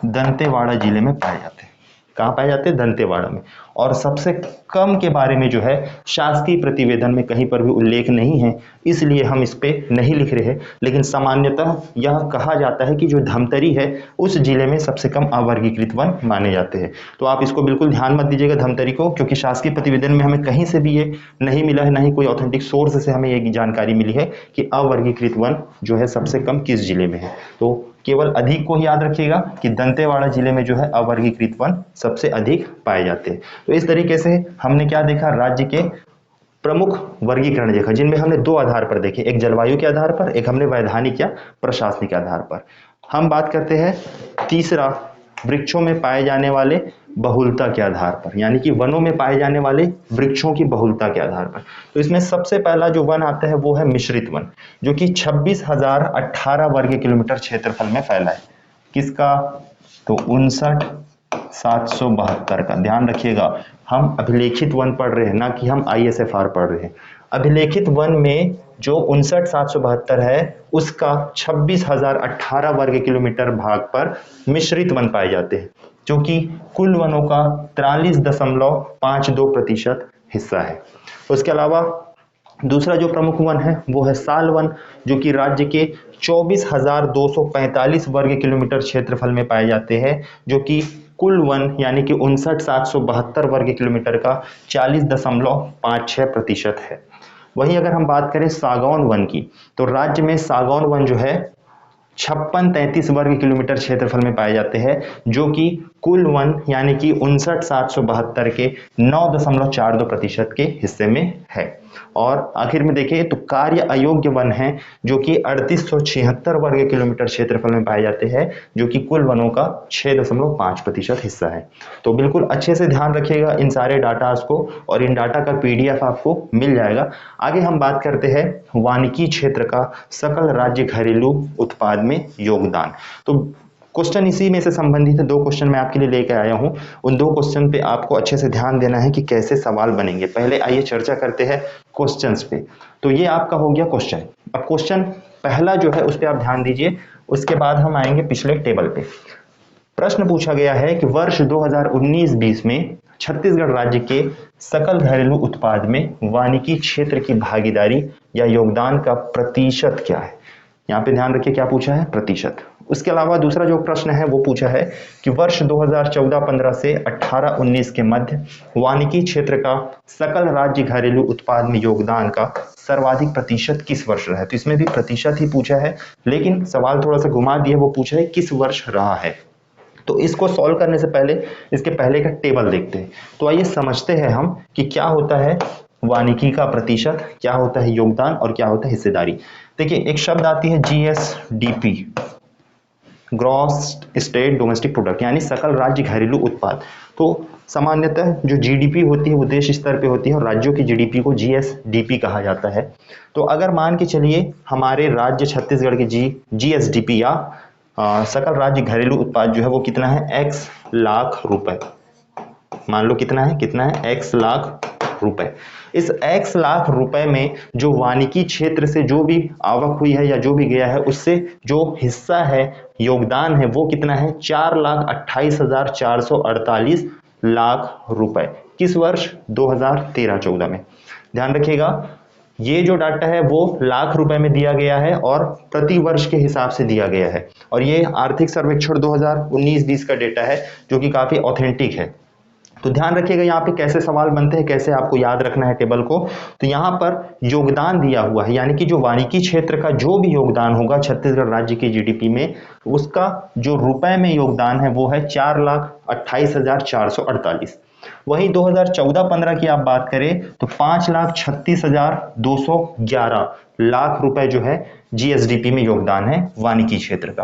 दंतेवाड़ा जिले में पाए जाते हैं। कहाँ पाए जाते हैं? दंतेवाड़ा में। और सबसे कम के बारे में जो है शासकीय प्रतिवेदन में कहीं पर भी उल्लेख नहीं है, इसलिए हम इस पे नहीं लिख रहे हैं। लेकिन सामान्यतः यह कहा जाता है कि जो धमतरी है उस जिले में सबसे कम अवर्गीकृत वन माने जाते हैं। तो आप इसको बिल्कुल ध्यान मत दीजिएगा धमतरी को, क्योंकि शासकीय प्रतिवेदन में हमें कहीं से भी ये नहीं मिला है, ना ही कोई ऑथेंटिक सोर्स से हमें ये जानकारी मिली है कि अवर्गीकृत वन जो है सबसे कम किस जिले में है। तो केवल अधिक को ही याद रखिएगा कि दंतेवाड़ा जिले में जो है अवर्गीकृत वन सबसे अधिक पाए जाते हैं। तो इस तरीके से हमने क्या देखा? राज्य के प्रमुख वर्गीकरण देखा, जिनमें हमने दो आधार पर देखे, एक जलवायु के आधार पर, एक हमने वैधानिक या प्रशासनिक आधार पर। हम बात करते हैं तीसरा, वृक्षों में पाए जाने वाले बहुलता के आधार पर, यानी कि वनों में पाए जाने वाले वृक्षों की बहुलता के आधार पर। तो इसमें सबसे पहला जो वन आता है वो है मिश्रित वन, जो कि 26,018 वर्ग किलोमीटर क्षेत्रफल में फैला है। किसका? तो 59,772 का। ध्यान रखिएगा, हम अभिलेखित वन पढ़ रहे हैं, ना कि हम ISFR पढ़ रहे हैं। अभिलेखित वन में जो 59,772 है उसका 26,018 वर्ग किलोमीटर भाग पर मिश्रित वन पाए जाते हैं, जो कि कुल वनों का 43.52% हिस्सा है। उसके अलावा दूसरा जो प्रमुख वन है वो है साल वन, जो कि राज्य के 24,245 वर्ग किलोमीटर क्षेत्रफल में पाए जाते हैं, जो कि कुल वन यानी कि 59,772 वर्ग किलोमीटर का 40.56% है। वहीं अगर हम बात करें सागौन वन की, तो राज्य में सागौन वन जो है 5633 वर्ग किलोमीटर क्षेत्रफल में पाए जाते हैं, जो कि कुल वन यानी कि 59,772 के 9.42% के हिस्से में है। और आखिर में देखें तो कार्य अयोग्य वन है, जो कि 3876 वर्ग किलोमीटर क्षेत्रफल में पाए जाते हैं, जो कि कुल वनों का 6.5% हिस्सा है। तो बिल्कुल अच्छे से ध्यान रखिएगा इन सारे डाटास को, और इन डाटा का PDF आपको मिल जाएगा। आगे हम बात करते हैं वानिकी क्षेत्र का सकल राज्य घरेलू उत्पाद में योगदान। तो क्वेश्चन इसी में से संबंधित दो क्वेश्चन मैं आपके लिए लेकर आया हूं। उन दो क्वेश्चन पे आपको अच्छे से ध्यान देना है कि कैसे सवाल बनेंगे। पहले आइए चर्चा करते हैं क्वेश्चंस पे। तो ये आपका हो गया क्वेश्चन। अब क्वेश्चन पहला जो है उस पर आप ध्यान दीजिए, उसके बाद हम आएंगे पिछले टेबल पे। प्रश्न पूछा गया है कि वर्ष 2019-20 में छत्तीसगढ़ राज्य के सकल घरेलू उत्पाद में वानिकी क्षेत्र की भागीदारी या योगदान का प्रतिशत क्या है। यहाँ पे ध्यान रखिए क्या पूछा है? प्रतिशत। उसके अलावा दूसरा जो प्रश्न है वो पूछा है कि वर्ष 2014-15 से 18-19 के मध्य वानिकी क्षेत्र का सकल राज्य घरेलू उत्पाद में योगदान का सर्वाधिक प्रतिशत किस वर्ष रहा है। तो इसमें भी प्रतिशत ही पूछा है, लेकिन सवाल थोड़ा सा घुमा दिया, वो पूछा है किस वर्ष रहा है। तो इसको सॉल्व करने से पहले इसके पहले का टेबल देखते हैं। तो आइए समझते हैं हम कि क्या होता है वानिकी का प्रतिशत, क्या होता है योगदान और क्या होता है हिस्सेदारी। देखिए एक शब्द आती है GSDP, gross state domestic product, यानी सकल राज्य घरेलू उत्पाद। तो सामान्यतः जो GDP होती है वो देश स्तर पे होती है, और राज्यों की GDP को GSDP कहा जाता है। तो अगर मान के चलिए हमारे राज्य छत्तीसगढ़ के GSDP या सकल राज्य घरेलू उत्पाद जो है वो कितना है? X लाख रुपए। मान लो कितना है? X लाख रुपए। इस X लाख रुपए में जो वानिकी क्षेत्र से जो भी आवक हुई है या जो भी गया है, उससे जो हिस्सा है, योगदान है, वो कितना है? 4,28,448 लाख रुपए। किस वर्ष? 2013-14 में। ध्यान रखिएगा ये जो डाटा है वो लाख रुपए में दिया गया है और प्रति वर्ष के हिसाब से दिया गया है, और ये आर्थिक सर्वेक्षण 2019-20 का डेटा है, जो कि काफी ऑथेंटिक है। तो ध्यान रखिएगा यहाँ पे कैसे सवाल बनते हैं, कैसे आपको याद रखना है टेबल को। तो यहाँ पर योगदान दिया हुआ है, यानी कि जो वानिकी क्षेत्र का जो भी योगदान होगा छत्तीसगढ़ राज्य की GDP में, उसका जो रुपए में योगदान है वो है 4,28,448। वहीं 2014-15 की आप बात करें तो 5,36,211 लाख रुपए जो है GSDP में योगदान है वानिकी क्षेत्र का।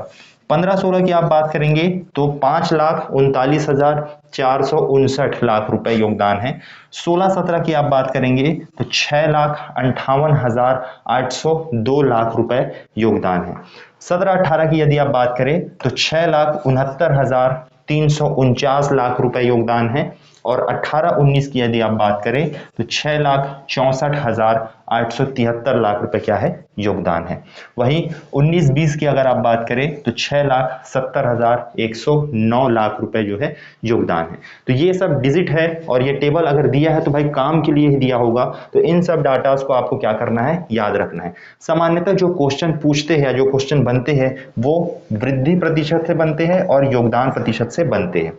15-16 की आप बात करेंगे तो 5,39,459 लाख रुपए योगदान है। 16-17 की आप बात करेंगे तो 6,58,802 लाख रुपए योगदान है। 17-18 की यदि आप बात करें तो 6,69,349 लाख रुपए योगदान है। और 18-19 की यदि आप बात करें तो 6,64,873 लाख रुपए क्या है, योगदान है। वहीं 19-20 की अगर आप बात करें तो 6,70,109 लाख रुपए जो है योगदान है। तो ये सब डिजिट है और ये टेबल अगर दिया है तो भाई काम के लिए ही दिया होगा, तो इन सब डाटास को आपको क्या करना है, याद रखना है। सामान्यतः जो क्वेश्चन पूछते हैं, जो क्वेश्चन बनते हैं वो वृद्धि प्रतिशत से बनते हैं और योगदान प्रतिशत से बनते हैं,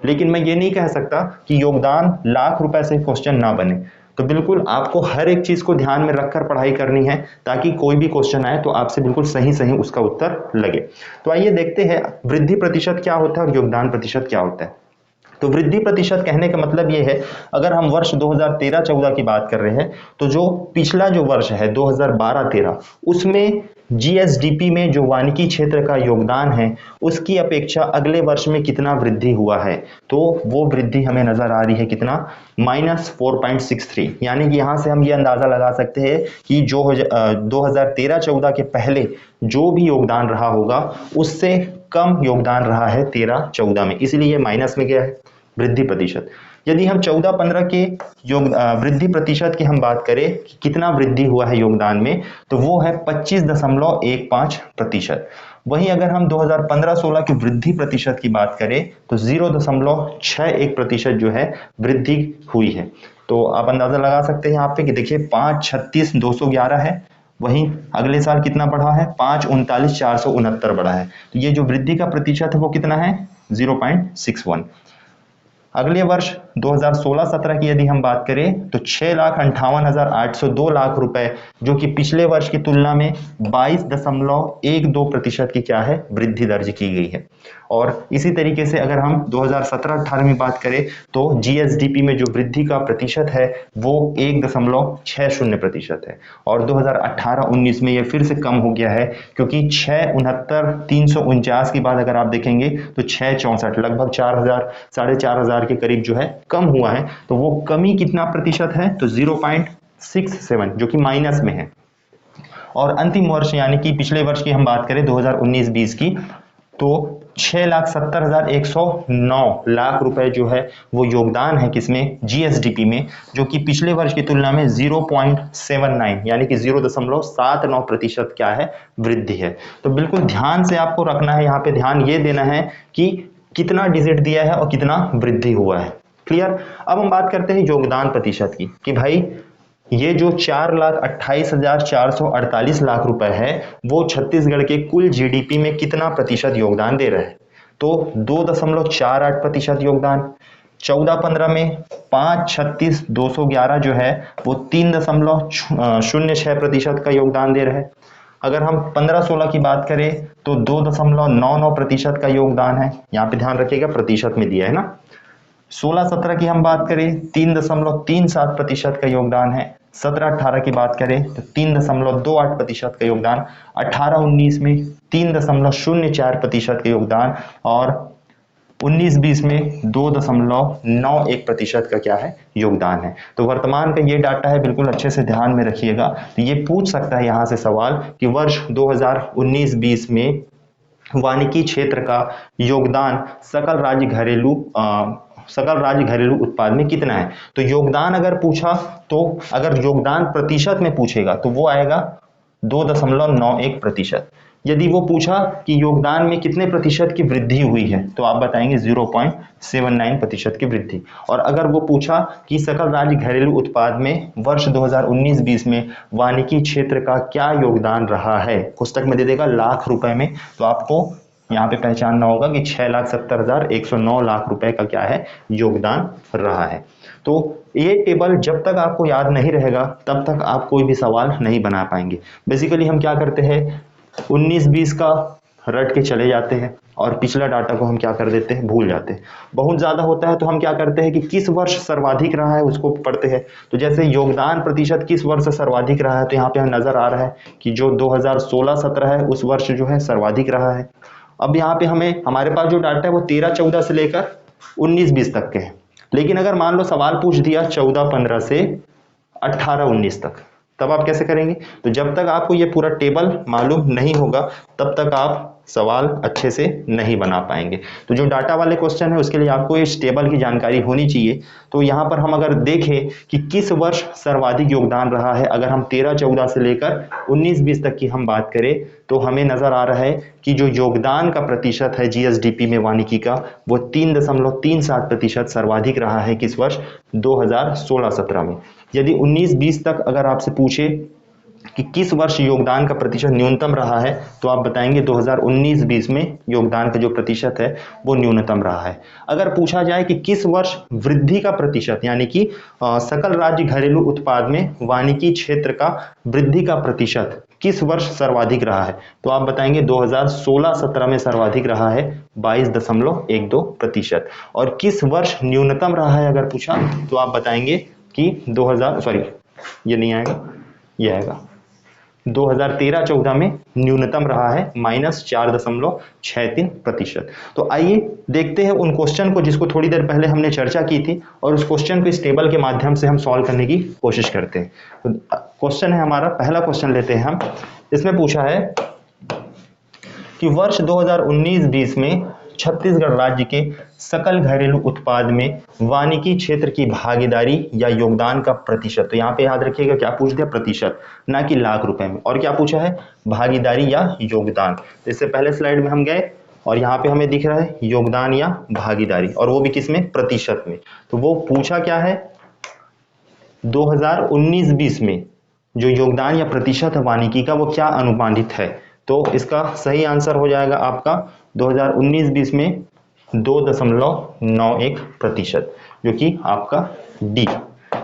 लेकिन मैं ये नहीं कह सकता कि योगदान लाख रुपए से क्वेश्चन ना बने। तो बिल्कुल आपको हर एक चीज को ध्यान में रखकर पढ़ाई करनी है ताकि कोई भी क्वेश्चन आए तो आपसे बिल्कुल सही सही उसका उत्तर लगे। तो आइए देखते हैं वृद्धि प्रतिशत क्या होता है और योगदान प्रतिशत क्या होता है। तो वृद्धि प्रतिशत कहने का मतलब ये है, अगर हम वर्ष 2013-14 की बात कर रहे हैं तो जो पिछला जो वर्ष है 2012-13 उसमें जीएसडीपी में जो वानिकी क्षेत्र का योगदान है उसकी अपेक्षा अगले वर्ष में कितना वृद्धि हुआ है, तो वो वृद्धि हमें नजर आ रही है कितना, -4.63। यानी कि यहां से हम ये अंदाजा लगा सकते हैं कि जो 2013-14 के पहले जो भी योगदान रहा होगा उससे कम योगदान रहा है 13-14 में, इसलिए माइनस में गया है वृद्धि प्रतिशत। यदि हम 14-15 के वृद्धि प्रतिशत की हम बात करें कि कितना वृद्धि हुआ है योगदान में, तो वो है 25.15%। वहीं अगर हम 2015-16 की वृद्धि प्रतिशत की बात करें तो 0.61% जो है वृद्धि हुई है। तो आप अंदाजा लगा सकते हैं यहाँ पे कि देखिए 536,211 है, वहीं अगले साल कितना बढ़ा है, 539,469 बढ़ा है। तो ये जो वृद्धि का प्रतिशत है वो कितना है, 0.61। अगले वर्ष 2016-17 की यदि हम बात करें तो 6,58,802 लाख रुपए, जो कि पिछले वर्ष की तुलना में 22.12% की क्या है, वृद्धि दर्ज की गई है। और इसी तरीके से अगर हम 2017-18 में बात करें तो जीएसडीपी में जो वृद्धि का प्रतिशत है वो 1.60% है, और 2018-19 में ये फिर से कम हो गया है, क्योंकि 669,349 की बात अगर आप देखेंगे तो 664, लगभग 4,000 4,500 के करीब जो है कम हुआ है। तो वो कमी कितना प्रतिशत है, तो 0.67, जो कि माइनस में है। और अंतिम वर्ष यानी कि पिछले वर्ष की हम बात करें 2019-20 की, तो 6,70,109 लाख रुपए जो है वो योगदान है किसमें, जीएसडीपी में, जो कि पिछले वर्ष की तुलना में 0.79 यानी कि 0.79% क्या है, वृद्धि है। तो बिल्कुल ध्यान से आपको रखना है, यहाँ पे ध्यान ये देना है कि कितना डिजिट दिया है और कितना वृद्धि हुआ है। क्लियर। अब हम बात करते हैं योगदान प्रतिशत की, कि भाई ये जो 4,28,448 लाख रुपए है वो छत्तीसगढ़ के कुल जीडीपी में कितना प्रतिशत योगदान दे रहा है, तो 2.48% योगदान। 14-15 में 536,211 जो है वो 3.06% का योगदान दे रहे हैं। अगर हम 15-16 की बात करें तो 2.99% का योगदान है, यहाँ पे ध्यान रखिएगा प्रतिशत में दिया है ना। 16-17 की हम बात करें 3.37% का योगदान है। 17-18 की बात करें तो 3.28% का योगदान। 18-19 में 3.04% का योगदान, और 19-20 में 2.91% का क्या है, योगदान है। तो वर्तमान का ये डाटा है, बिल्कुल अच्छे से ध्यान में रखिएगा। तो ये पूछ सकता है यहाँ से सवाल कि वर्ष 2019-20 में वानिकी क्षेत्र का योगदान सकल राज्य घरेलू उत्पाद में कितना है। तो योगदान अगर पूछा तो अगर योगदान प्रतिशत में पूछेगा तो वो आएगा 2.91%। यदि वो पूछा कि योगदान में कितने प्रतिशत की वृद्धि हुई है तो आप बताएंगे 0.79% की वृद्धि। और अगर वो पूछा कि सकल राज्य घरेलू उत्पाद में वर्ष 2019-20 में वानिकी क्षेत्र का क्या योगदान रहा है, पुस्तक में दे देगा लाख रुपए में, तो आपको यहाँ पे पहचानना होगा कि 6,70,109 लाख रुपए का क्या है, योगदान रहा है। तो ये टेबल जब तक आपको याद नहीं रहेगा तब तक आप कोई भी सवाल नहीं बना पाएंगे। बेसिकली हम क्या करते हैं, 19-20 का रट के चले जाते हैं और पिछला डाटा को हम क्या कर देते हैं, भूल जाते हैं। बहुत ज्यादा होता है तो हम क्या करते हैं कि किस वर्ष सर्वाधिक रहा है उसको पढ़ते हैं। तो जैसे योगदान प्रतिशत किस वर्ष से सर्वाधिक रहा है, तो यहाँ पे हमें नजर आ रहा है कि जो 2016-17 है उस वर्ष जो है सर्वाधिक रहा है। अब यहाँ पे हमारे पास जो डाटा है वो 13-14 से लेकर 19-20 तक के हैं, लेकिन अगर मान लो सवाल पूछ दिया 14-15 से 18-19 तक, तब आप कैसे करेंगे। तो जब तक आपको ये पूरा टेबल मालूम नहीं होगा तब तक आप सवाल अच्छे से नहीं बना पाएंगे। तो जो डाटा वाले क्वेश्चन है उसके लिए आपको इस टेबल की जानकारी होनी चाहिए। तो यहाँ पर हम अगर देखें कि किस वर्ष सर्वाधिक योगदान रहा है, अगर हम 13-14 से लेकर 19-20 तक की हम बात करें तो हमें नजर आ रहा है कि जो योगदान का प्रतिशत है जीएसडीपी में वानिकी का, वो 3.37% सर्वाधिक रहा है किस वर्ष 2016-17 में। यदि 19-20 तक अगर आपसे पूछे कि किस वर्ष योगदान का प्रतिशत न्यूनतम रहा है तो आप बताएंगे 2019-20 में योगदान का जो प्रतिशत है वो न्यूनतम रहा है। अगर पूछा जाए कि किस वर्ष वृद्धि का प्रतिशत यानी कि सकल राज्य घरेलू उत्पाद में वानिकी क्षेत्र का वृद्धि का प्रतिशत किस वर्ष सर्वाधिक रहा है तो आप बताएंगे 2016-17 में सर्वाधिक रहा है 22.12%। और किस वर्ष न्यूनतम रहा है अगर पूछा तो आप बताएंगे कि ये नहीं आएगा, ये आएगा 2013-14 में न्यूनतम रहा है -4.63%। तो आइए देखते हैं उन क्वेश्चन को जिसको थोड़ी देर पहले हमने चर्चा की थी और उस क्वेश्चन को इस टेबल के माध्यम से हम सॉल्व करने की कोशिश करते हैं। तो क्वेश्चन है हमारा, पहला क्वेश्चन लेते हैं हम। इसमें पूछा है कि वर्ष 2019-20 में छत्तीसगढ़ राज्य के सकल घरेलू उत्पाद में वानिकी क्षेत्र की भागीदारी या योगदान का प्रतिशत। तो यहाँ पे याद रखिएगा क्या पूछ दिया, प्रतिशत, ना कि लाख रुपए में। और क्या पूछा है, भागीदारी या योगदान। तो इससे पहले स्लाइड में हम गए और यहाँ पे हमें दिख रहा है योगदान या भागीदारी, और वो भी किसमें, प्रतिशत में। तो वो पूछा क्या है, 2019-20 में जो योगदान या प्रतिशत है वानिकी का वो क्या अनुमानित है। तो इसका सही आंसर हो जाएगा आपका 2019-20 में 2.91%, जो कि आपका डी।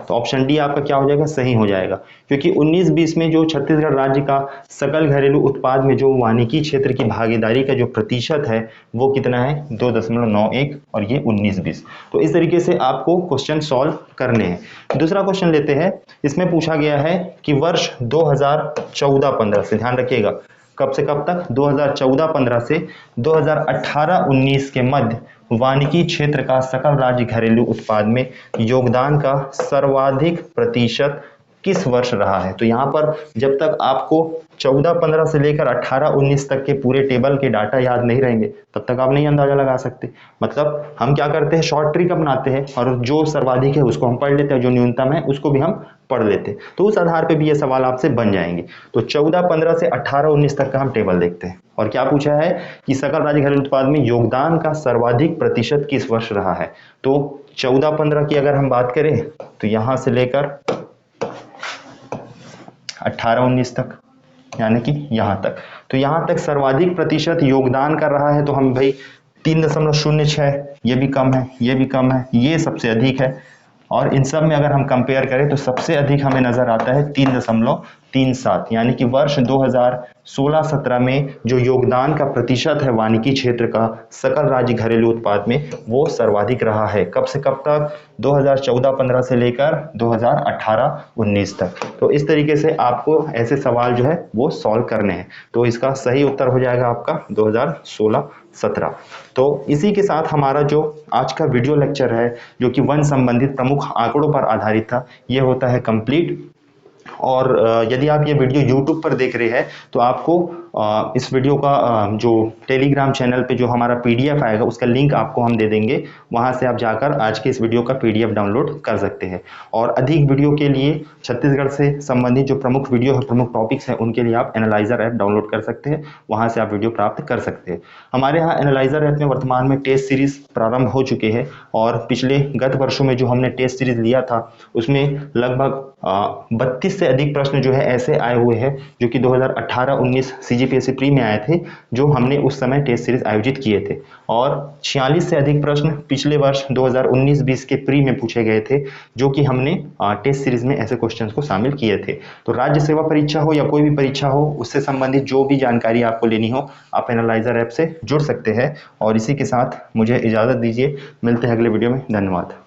तो ऑप्शन डी आपका क्या हो जाएगा, सही हो जाएगा, क्योंकि 19-20 में जो छत्तीसगढ़ राज्य का सकल घरेलू उत्पाद में जो वानिकी क्षेत्र की भागीदारी का जो प्रतिशत है वो कितना है, 2.91, और ये 19-20। तो इस तरीके से आपको क्वेश्चन सॉल्व करने हैं। दूसरा क्वेश्चन लेते हैं। इसमें पूछा गया है कि वर्ष 2014-15 से, ध्यान रखिएगा कब से कब तक, 2014-15 से 2018-19 के मध्य वानिकी क्षेत्र का सकल राज्य घरेलू उत्पाद में योगदान का सर्वाधिक प्रतिशत किस वर्ष रहा है। तो यहाँ पर जब तक आपको 14-15 से लेकर 18-19 तक के पूरे टेबल के डाटा याद नहीं रहेंगे तब तक आप नहीं अंदाजा लगा सकते। मतलब हम क्या करते हैं, शॉर्ट ट्रिक अपनाते हैं और जो सर्वाधिक है उसको हम पढ़ लेते हैं, जो न्यूनतम है उसको भी हम पढ़ लेते हैं। तो उस आधार पे भी ये सवाल आपसे बन जाएंगे। तो 14-15 से 18-19 तक का हम टेबल देखते हैं। और क्या पूछा है कि सकल राज्य घरेलू उत्पाद में योगदान का सर्वाधिक प्रतिशत किस वर्ष रहा है। तो 14-15 की अगर हम बात करें तो यहां से लेकर 18-19 तक, यानी कि यहां तक, तो यहां तक सर्वाधिक प्रतिशत योगदान कर रहा है। तो हम भाई 3.06, ये भी कम है, ये भी कम है, ये सबसे अधिक है। और इन सब में अगर हम कंपेयर करें तो सबसे अधिक हमें नजर आता है 3.37, यानी कि वर्ष 2016-17 में जो योगदान का प्रतिशत है वानिकी क्षेत्र का सकल राज्य घरेलू उत्पाद में वो सर्वाधिक रहा है। कब से कब तक, 2014-15 से लेकर 2018-19 तक। तो इस तरीके से आपको ऐसे सवाल जो है वो सॉल्व करने हैं। तो इसका सही उत्तर हो जाएगा आपका 2016-17। तो इसी के साथ हमारा जो आज का वीडियो लेक्चर है जो कि वन संबंधित प्रमुख आंकड़ों पर आधारित था, ये होता है कंप्लीट। और यदि आप ये वीडियो YouTube पर देख रहे हैं तो आपको इस वीडियो का जो टेलीग्राम चैनल पे जो हमारा PDF आएगा उसका लिंक आपको हम दे देंगे, वहां से आप जाकर आज के इस वीडियो का PDF डाउनलोड कर सकते हैं। और अधिक वीडियो के लिए छत्तीसगढ़ से संबंधित जो प्रमुख वीडियो है, प्रमुख टॉपिक्स हैं, उनके लिए आप एनालाइजर ऐप डाउनलोड कर सकते हैं, वहां से आप वीडियो प्राप्त कर सकते हैं। हमारे यहाँ एनालाइजर ऐप में वर्तमान में टेस्ट सीरीज प्रारंभ हो चुके हैं और पिछले गत वर्षों में जो हमने टेस्ट सीरीज लिया था उसमें लगभग 32 से अधिक प्रश्न जो है ऐसे आए हुए हैं जो कि 2018-19 CGPSC प्री में आए थे, जो हमने उस समय टेस्ट सीरीज आयोजित किए थे। और 46 से अधिक प्रश्न पिछले वर्ष 2019-20 के प्री में पूछे गए थे, जो कि हमने टेस्ट सीरीज में ऐसे क्वेश्चंस को शामिल किए थे। तो राज्य सेवा परीक्षा हो या कोई भी परीक्षा हो, उससे संबंधित जो भी जानकारी आपको लेनी हो आप एनालाइजर ऐप से जुड़ सकते हैं। और इसी के साथ मुझे इजाजत दीजिए, मिलते हैं अगले वीडियो में। धन्यवाद।